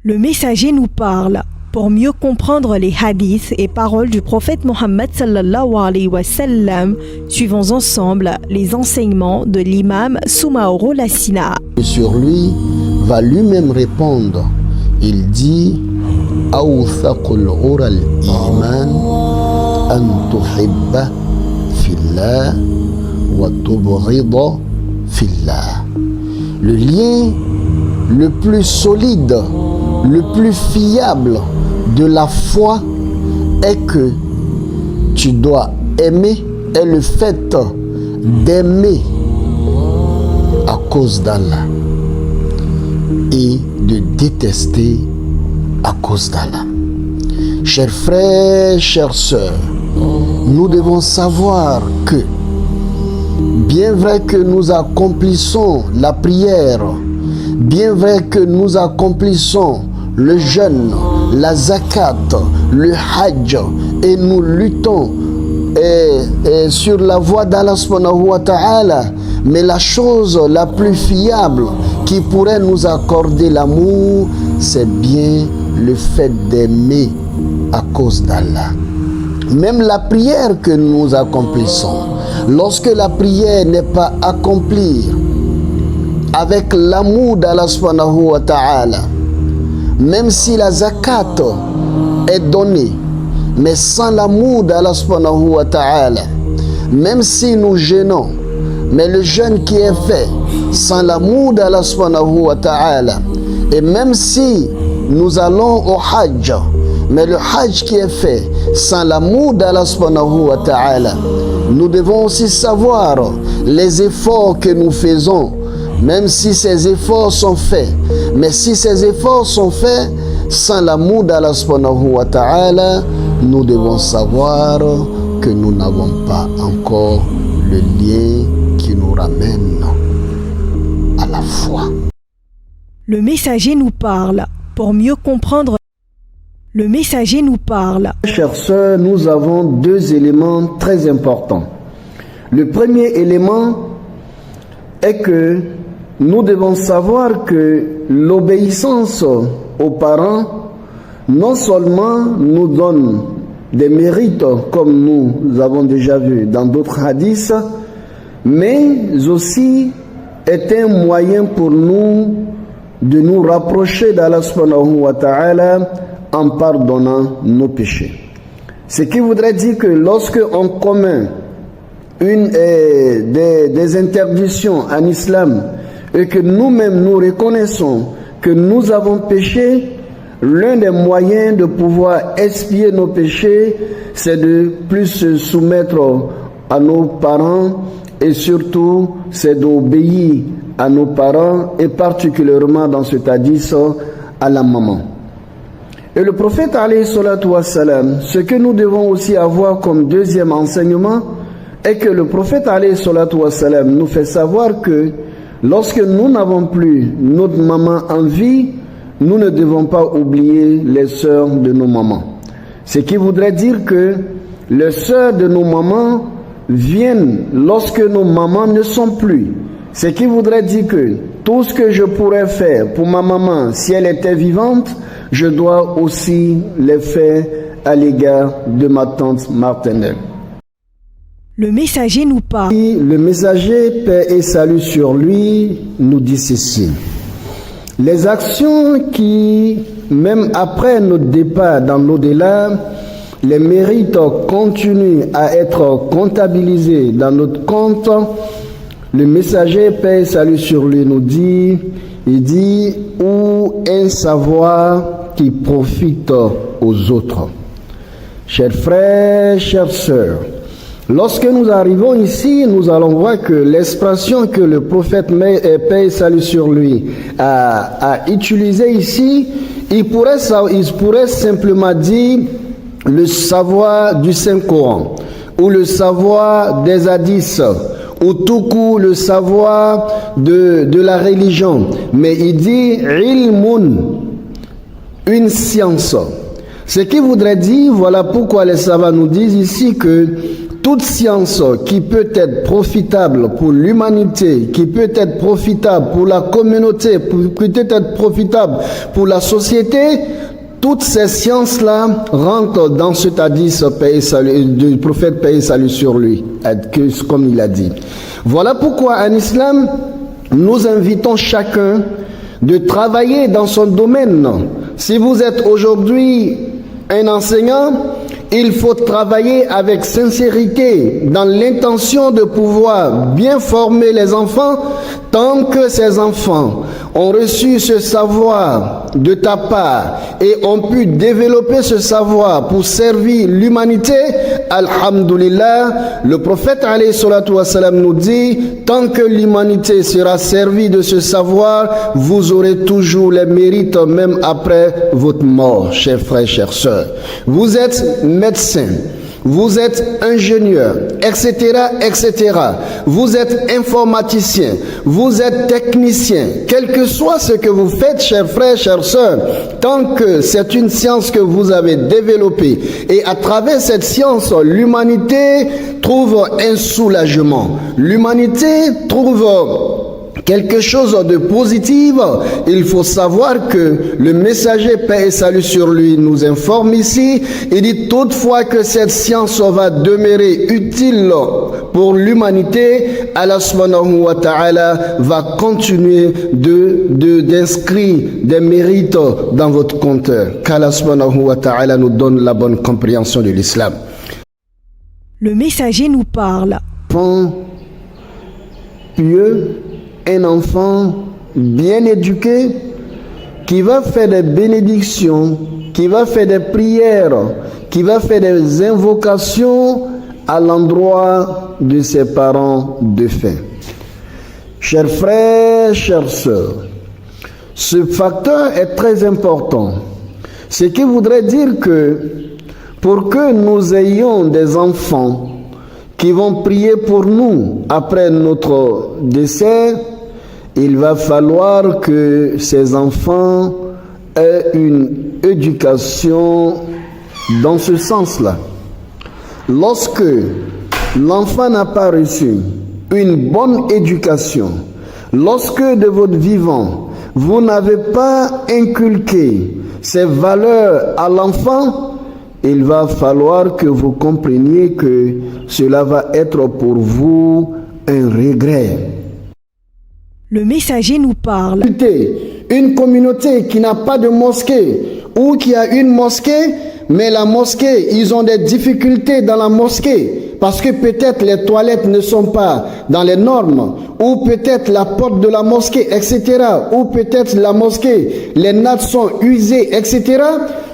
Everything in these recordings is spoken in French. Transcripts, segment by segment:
Le messager nous parle pour mieux comprendre les hadiths et paroles du prophète Mohammed sallallahu alayhi wa sallam. Suivons ensemble les enseignements de l'imam Soumaoro Lassina. Sur lui va lui-même répondre. Il dit Awthaqul ural iman an tuhibba fillah wa tubghida fillah. Le lien le plus solide, le plus fiable de la foi est que tu dois aimer, et le fait d'aimer à cause d'Allah et de détester à cause d'Allah. Chers frères, chères sœurs, nous devons savoir que bien vrai que nous accomplissons la prière, bien vrai que nous accomplissons le jeûne, la zakat, le hajj, et nous luttons sur la voie d'Allah subhanahu wa ta'ala, mais la chose la plus fiable qui pourrait nous accorder l'amour, c'est bien le fait d'aimer à cause d'Allah. Même la prière que nous accomplissons, lorsque la prière n'est pas accomplie avec l'amour d'Allah subhanahu wa ta'ala, même si la zakat est donnée, mais sans l'amour d'Allah subhanahu wa ta'ala, même si nous jeûnons, mais le jeûne qui est fait sans l'amour d'Allah subhanahu wa ta'ala, et même si nous allons au hajj, mais le hajj qui est fait sans l'amour d'Allah subhanahu wa ta'ala, nous devons aussi savoir les efforts que nous faisons, même si ces efforts sont faits, mais si ces efforts sont faits sans l'amour d'Allah subhanahu wa ta'ala, nous devons savoir que nous n'avons pas encore le lien qui nous ramène à la foi. Le messager nous parle pour mieux comprendre. Le messager nous parle. Chers sœurs, nous avons deux éléments très importants. Le premier élément est que nous devons savoir que l'obéissance aux parents non seulement nous donne des mérites, comme nous avons déjà vu dans d'autres hadiths, mais aussi est un moyen pour nous de nous rapprocher d'Allah subhanahu wa ta'ala en pardonnant nos péchés. Ce qui voudrait dire que lorsque on commet des interdictions en islam et que nous-mêmes nous reconnaissons que nous avons péché, l'un des moyens de pouvoir expier nos péchés, c'est de plus se soumettre à nos parents, et surtout c'est d'obéir à nos parents, et particulièrement dans cet hadith à la maman. Et le prophète alayhi salatu wassalam, ce que nous devons aussi avoir comme deuxième enseignement est que le prophète alayhi salatu wassalam nous fait savoir que lorsque nous n'avons plus notre maman en vie, nous ne devons pas oublier les sœurs de nos mamans. Ce qui voudrait dire que les sœurs de nos mamans viennent lorsque nos mamans ne sont plus. Ce qui voudrait dire que tout ce que je pourrais faire pour ma maman si elle était vivante, je dois aussi les faire à l'égard de ma tante maternelle. Le messager nous parle. Le messager, paix et salut sur lui, nous dit ceci. Les actions qui, même après notre départ dans l'au-delà, les mérites continuent à être comptabilisés dans notre compte. Le messager, paix et salut sur lui, nous dit, il dit, ou un savoir qui profite aux autres. Chers frères, chères sœurs, lorsque nous arrivons ici, nous allons voir que l'expression que le prophète, paix et salut sur lui, a utilisée ici, il pourrait simplement dire le savoir du Saint-Coran, ou le savoir des hadiths, ou tout court le savoir de la religion. Mais il dit ilmun, une science. Ce qui voudrait dire, voilà pourquoi les savants nous disent ici que toute science qui peut être profitable pour l'humanité, qui peut être profitable pour la communauté, qui peut être profitable pour la société, toutes ces sciences-là rentrent dans cet hadith du prophète paix et salut sur lui, comme il a dit. Voilà pourquoi en islam, nous invitons chacun de travailler dans son domaine. Si vous êtes aujourd'hui un enseignant, il faut travailler avec sincérité dans l'intention de pouvoir bien former les enfants tant que ces enfants ont reçu ce savoir de ta part et ont pu développer ce savoir pour servir l'humanité. Alhamdulillah, le prophète alayhi salatu wassalam nous dit, tant que l'humanité sera servie de ce savoir, vous aurez toujours les mérites même après votre mort, chers frères, chères sœurs. Vous êtes médecin, vous êtes ingénieur, etc., etc. Vous êtes informaticien, vous êtes technicien. Quel que soit ce que vous faites, chers frères, chères sœurs, tant que c'est une science que vous avez développée et à travers cette science, l'humanité trouve un soulagement. L'humanité trouve quelque chose de positif. Il faut savoir que le messager paix et salut sur lui nous informe ici. Il dit toutefois que cette science va demeurer utile pour l'humanité, Allah subhanahu wa ta'ala va continuer d'inscrire des mérites dans votre compteur. Qu'Allah subhanahu wa ta'ala nous donne la bonne compréhension de l'islam. Le messager nous parle. Enfant pieux, un enfant bien éduqué qui va faire des bénédictions, qui va faire des prières, qui va faire des invocations à l'endroit de ses parents défunts. Chers frères, chères sœurs, ce facteur est très important. Ce qui voudrait dire que pour que nous ayons des enfants qui vont prier pour nous après notre décès, il va falloir que ces enfants aient une éducation dans ce sens-là. Lorsque l'enfant n'a pas reçu une bonne éducation, lorsque de votre vivant, vous n'avez pas inculqué ces valeurs à l'enfant, il va falloir que vous compreniez que cela va être pour vous un regret. Le messager nous parle. Une communauté qui n'a pas de mosquée ou qui a une mosquée, mais la mosquée, ils ont des difficultés dans la mosquée parce que peut-être les toilettes ne sont pas dans les normes, ou peut-être la porte de la mosquée, etc., ou peut-être la mosquée, les nattes sont usées, etc.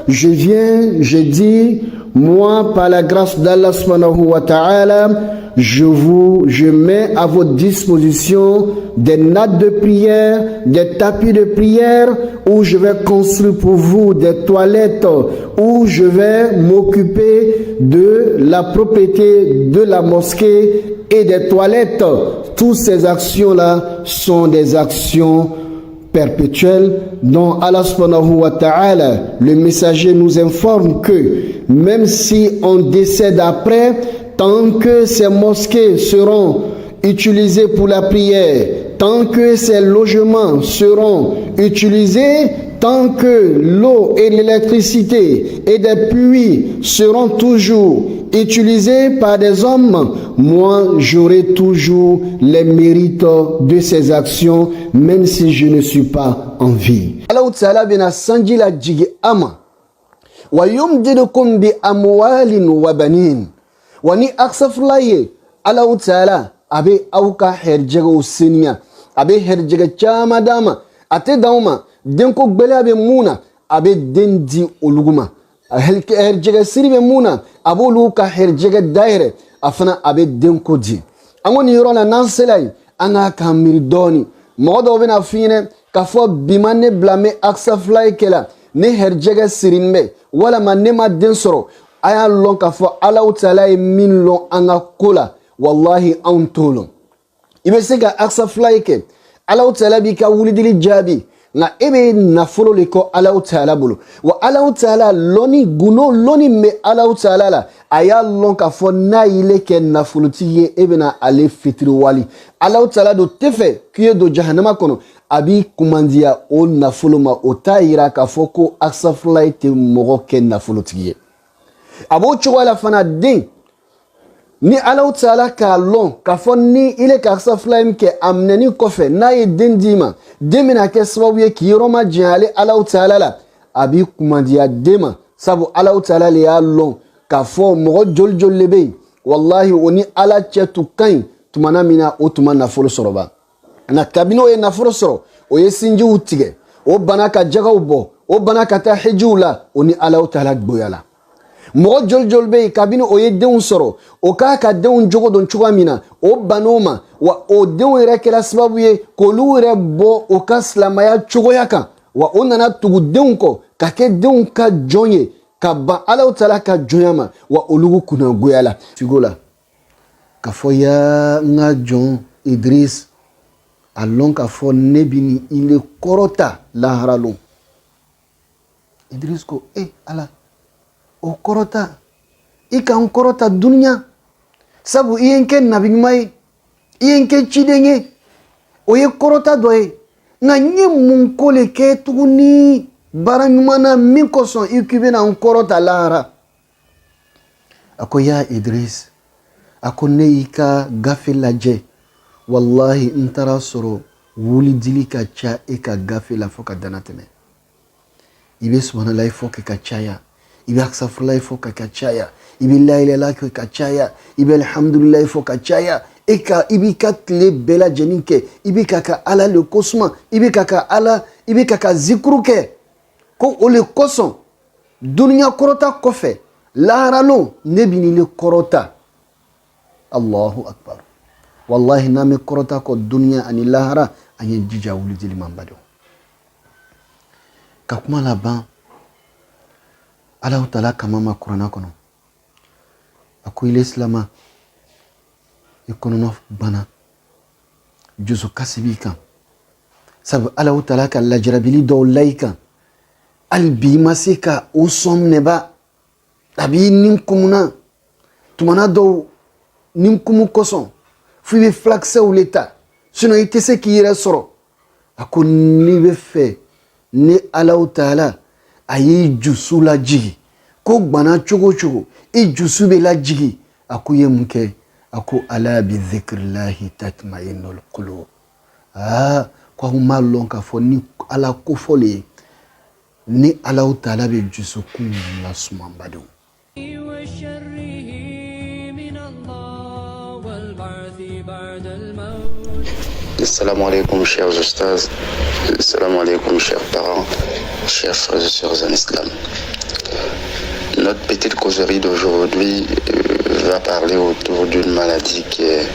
Je dis, moi, par la grâce d'Allah subhanahu wa ta'ala, je mets à votre disposition des nattes de prière, des tapis de prière, où je vais construire pour vous des toilettes, où je vais m'occuper de la propriété de la mosquée et des toilettes. Toutes ces actions-là sont des actions perpétuelle dont Allah subhanahu wa ta'ala, le messager nous informe que même si on décède après, tant que ces mosquées seront utilisées pour la prière, tant que ces logements seront utilisés, tant que l'eau et l'électricité et des puits seront toujours utilisés par des hommes, moi j'aurai toujours les mérites de ces actions, même si je ne suis pas en vie. Allah Ta'ala bina sanjila jigi ama wa yumdidukum bi amwalin wa banin wani aksaflaye Allah Ta'ala abe auka herjega usiniya abe herjega chama dama ate dauma denko gbele abe muna abe dendi oluguma herjega siribe muna abolu ka herjega daire afana abe denko di angoni yorona nanselay anga kamiri doni modo bena fine kafo bimane blame aksa fly kela ne herjega sirinbe wala manema densoro aya lon kafo Allah Ta'ala min lon anga kola wallahi antolo ibe sega aksa fly ke Allah Ta'ala bi ka wulidili jabi nga ebe nafolo le ko Allahu Ta'ala bolo wa Allahu Ta'ala loni guno loni me Allahu Ta'ala la aya lon ka fo na ile ke nafolo tiye ebe na ale fitri wali Allahu Ta'ala do tefe kuye do jahannama kono abi kumandia o nafolo ma o tayira ka fo ko aksafulay te mogo ke nafolo tiye abo chwala fana din ni Allahu Ta'ala ka lon ka fo ni ile ka aksafulay ke amneni kofe na ye den dima demina ke sababu ye ki roma jale Allahu Ta'ala la abi kumandia dema sabu Allahu Ta'ala le ya lon ka fo mogo jol lebe wallahi oni ala chetu kan tumana mina o tuma nafolo soroba na kabino ye nafolo soro o ye sinji utige o bana ka jagaw bo o bana ka ta hijula oni Allahu Ta'ala gboyala mogo jol be kabino o ye denw soro o ka denw jogo don chuga mina o banoma wa o denw yɛrɛ kɛra sababu ye k'olu yɛrɛ bɔ o ka silamaya cogoya kan wa o nana tugu denw kɔ ka kɛ denw ka jɔn ye ka ban Allahu Ta'ala ka jɔnya ma wa olu kunna goya la figo la ka fɔ ya n ka jɔn Idris a lɔn ka fɔ ne bi ni ile kɔrɔta lahara lon Idris ko Ala o kɔrɔta i ka n kɔrɔta duniya sabu i ye n kɛ nabi ɲuman ye i ye n kɛ ciden ye o ye kɔrɔta dɔ ye nka n ye mun ko le kɛ tuguni baara ɲuman na min kosɔn i k'i bɛna n kɔrɔta lahara a ko ya Idris a ko ne y'i ka gafe lajɛ wallahi n taara sɔrɔ wulidili ka ca e ka gafe la fo ka dana tɛmɛ i bɛ subhanalahi fɔ kɛ ka caya i bɛ aksafulahi fɔ ka caya i bɛ la ilaha illallah ka caya i bɛ alhamdulilahi fɔ ka caya i b'i ka tile bɛɛ lajɛlen kɛ i bɛ ka ala le kosuma i bɛ ka zikuru kɛ ko o le kosɔn duniya kɔrɔta kɔfɛ laharalon ne bɛ nin le kɔrɔta Allahu akbar wallahi n'an bɛ kɔrɔta kɔ duniya ani lahara an ye jija wulidili man ba dɔn ka kuma laban Allahu Ta'ala kama ma kurana kɔnɔ a ko ile silama i kɔnɔnɔ bana jusu kasi b'i kan sabu Allahu Ta'ala ka lajarabili dɔw la i kan hali bi i ma se ka o sɔn minɛba a b'i nin kumuna tumana dɔw nin kumu kosɔn fo i bɛ fulakisɛw le ta sinon i tɛ se k'i yɛrɛ sɔrɔ a ko n'i bɛ fɛ ni Allahu Ta'ala a y'i jusu lajigi ko gbana cogo cogo i jusu bɛ lajigi a ko i ye mun kɛ a ko ala bi dhikrillahi tatma'innul qulub ko aw m'a lɔn k'a fɔ ni ala kofɔ le ye ni Allahu Ta'ala bɛ jusukun lasuma badenw Assalamu alaikum chers ustaz, assalamu alaikum chers parents, chers frères et sœurs en islam. Notre petite causerie d'aujourd'hui va parler autour d'une maladie qui est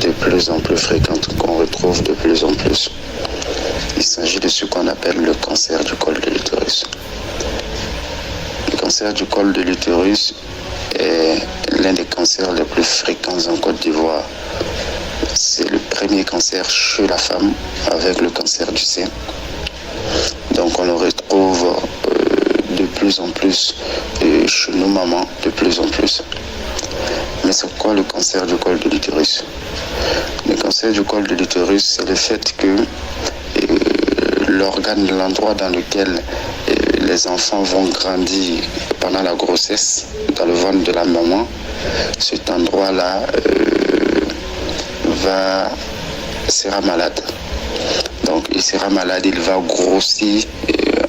de plus en plus fréquente, qu'on retrouve de plus en plus. Il s'agit de ce qu'on appelle le cancer du col de l'utérus. Le cancer du col de l'utérus est l'un des cancers les plus fréquents en Côte d'Ivoire. C'est le premier cancer chez la femme avec le cancer du sein. Donc on le retrouve de plus en plus chez nos mamans, de plus en plus. Mais c'est quoi le cancer du col de l'utérus? Le cancer du col de l'utérus, c'est le fait que l'organe, l'endroit dans lequel les enfants vont grandir pendant la grossesse, dans le ventre de la maman, cet endroit-là sera malade. Donc il sera malade, il va grossir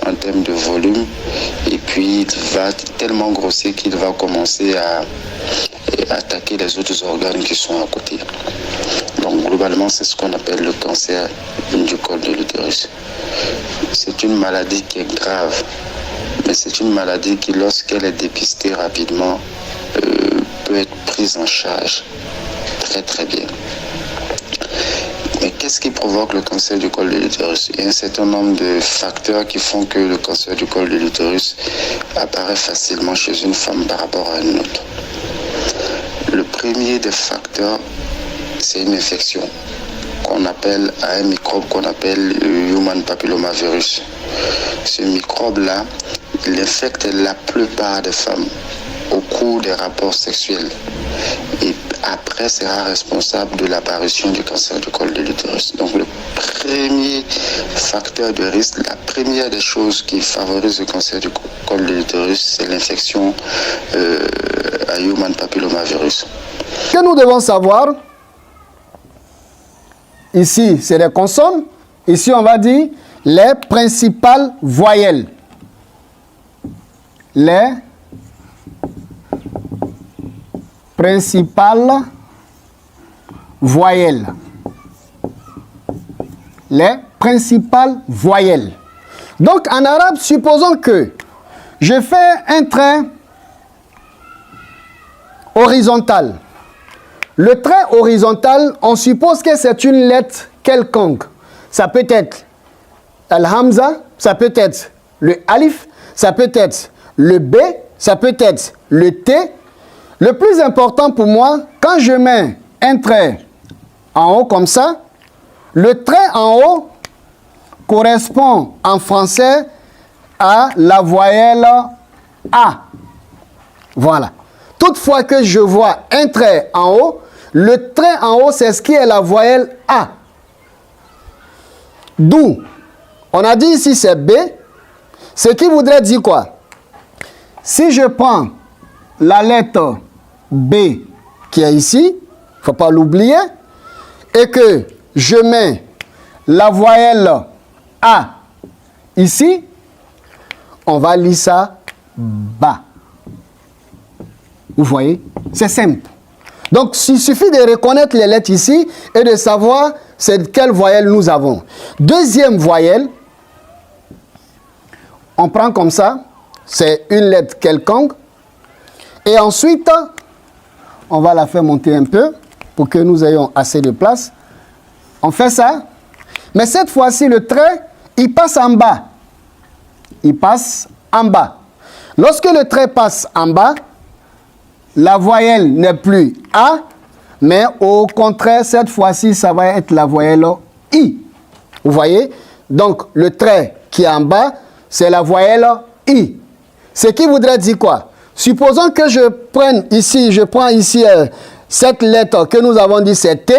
en termes de volume et puis il va tellement grossir qu'il va commencer à attaquer les autres organes qui sont à côté. Donc globalement c'est ce qu'on appelle le cancer du col de l'utérus. C'est une maladie qui est grave, mais c'est une maladie qui lorsqu'elle est dépistée rapidement peut être prise en charge très très bien. Mais qu'est-ce qui provoque le cancer du col de l'utérus? Il y a un certain nombre de facteurs qui font que le cancer du col de l'utérus apparaît facilement chez une femme par rapport à une autre. Le premier des facteurs, c'est une infection à un microbe qu'on appelle Human Papillomavirus. Ce microbe-là, il infecte la plupart des femmes au cours des rapports sexuels et après sera responsable de l'apparition du cancer du col de l'utérus. Donc le premier facteur de risque, la première des choses qui favorise le cancer du col de l'utérus, c'est l'infection à Human Papillomavirus. Ce que nous devons savoir, ici c'est les consonnes, ici on va dire les principales voyelles. Les principales voyelles. Les principales voyelles. Donc en arabe, supposons que je fais un trait horizontal. Le trait horizontal, on suppose que c'est une lettre quelconque. Ça peut être Al-Hamza, ça peut être le Alif, ça peut être le B, ça peut être le T. Le plus important pour moi, quand je mets un trait en haut comme ça, le trait en haut correspond en français à la voyelle A. Voilà. Toutefois que je vois un trait en haut, le trait en haut, c'est ce qui est la voyelle A. D'où, on a dit ici c'est B, ce qui voudrait dire quoi? Si je prends la lettre B qui est ici, il ne faut pas l'oublier, et que je mets la voyelle A ici, on va lire ça bas. Vous voyez? C'est simple. Donc, il suffit de reconnaître les lettres ici et de savoir c'est quelle voyelle nous avons. Deuxième voyelle, on prend comme ça, c'est une lettre quelconque. Et ensuite, on va la faire monter un peu pour que nous ayons assez de place. On fait ça. Mais cette fois-ci, le trait, il passe en bas. Il passe en bas. Lorsque le trait passe en bas, la voyelle n'est plus A, mais au contraire, cette fois-ci, ça va être la voyelle I. Vous voyez? Donc, le trait qui est en bas, c'est la voyelle I. Ce qui voudrait dire quoi? Supposons que je prends ici cette lettre que nous avons dit c'est T.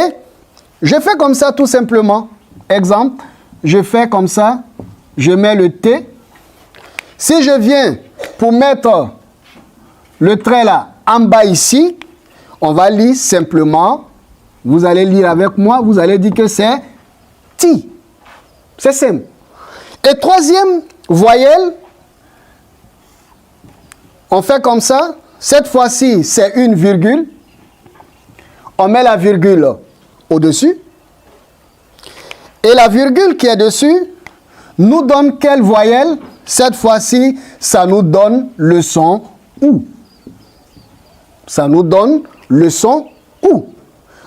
Je fais comme ça tout simplement. Exemple, je fais comme ça, je mets le T. Si je viens pour mettre le trait là en bas ici, on va lire simplement, vous allez lire avec moi, vous allez dire que c'est Ti. C'est simple. Et troisième voyelle, on fait comme ça. Cette fois-ci, c'est une virgule. On met la virgule au-dessus. Et la virgule qui est dessus nous donne quelle voyelle? Cette fois-ci, ça nous donne le son OU. Ça nous donne le son OU.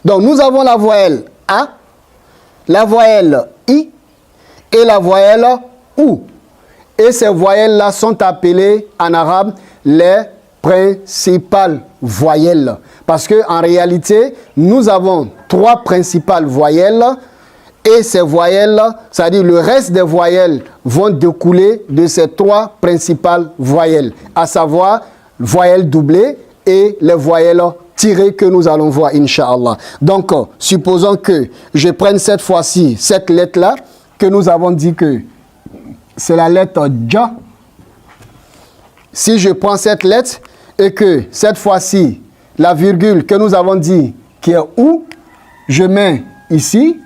Donc, nous avons la voyelle A, la voyelle I et la voyelle OU. Et ces voyelles-là sont appelées en arabe les principales voyelles. Parce qu'en réalité, nous avons trois principales voyelles. Et ces voyelles, c'est-à-dire le reste des voyelles, vont découler de ces trois principales voyelles, à savoir voyelles doublées et les voyelles tirées que nous allons voir, Inch'Allah. Donc, supposons que je prenne cette fois-ci, cette lettre-là, que nous avons dit que c'est la lettre Dja. Si je prends cette lettre et que cette fois-ci, la virgule que nous avons dit qui est OU, je mets ici.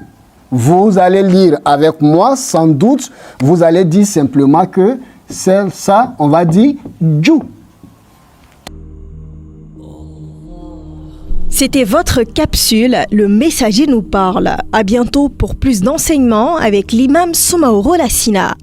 Vous allez lire avec moi, sans doute, vous allez dire simplement que c'est ça, on va dire Djou. C'était votre capsule, le messager nous parle. À bientôt pour plus d'enseignements avec l'imam Soumaoro Lassina.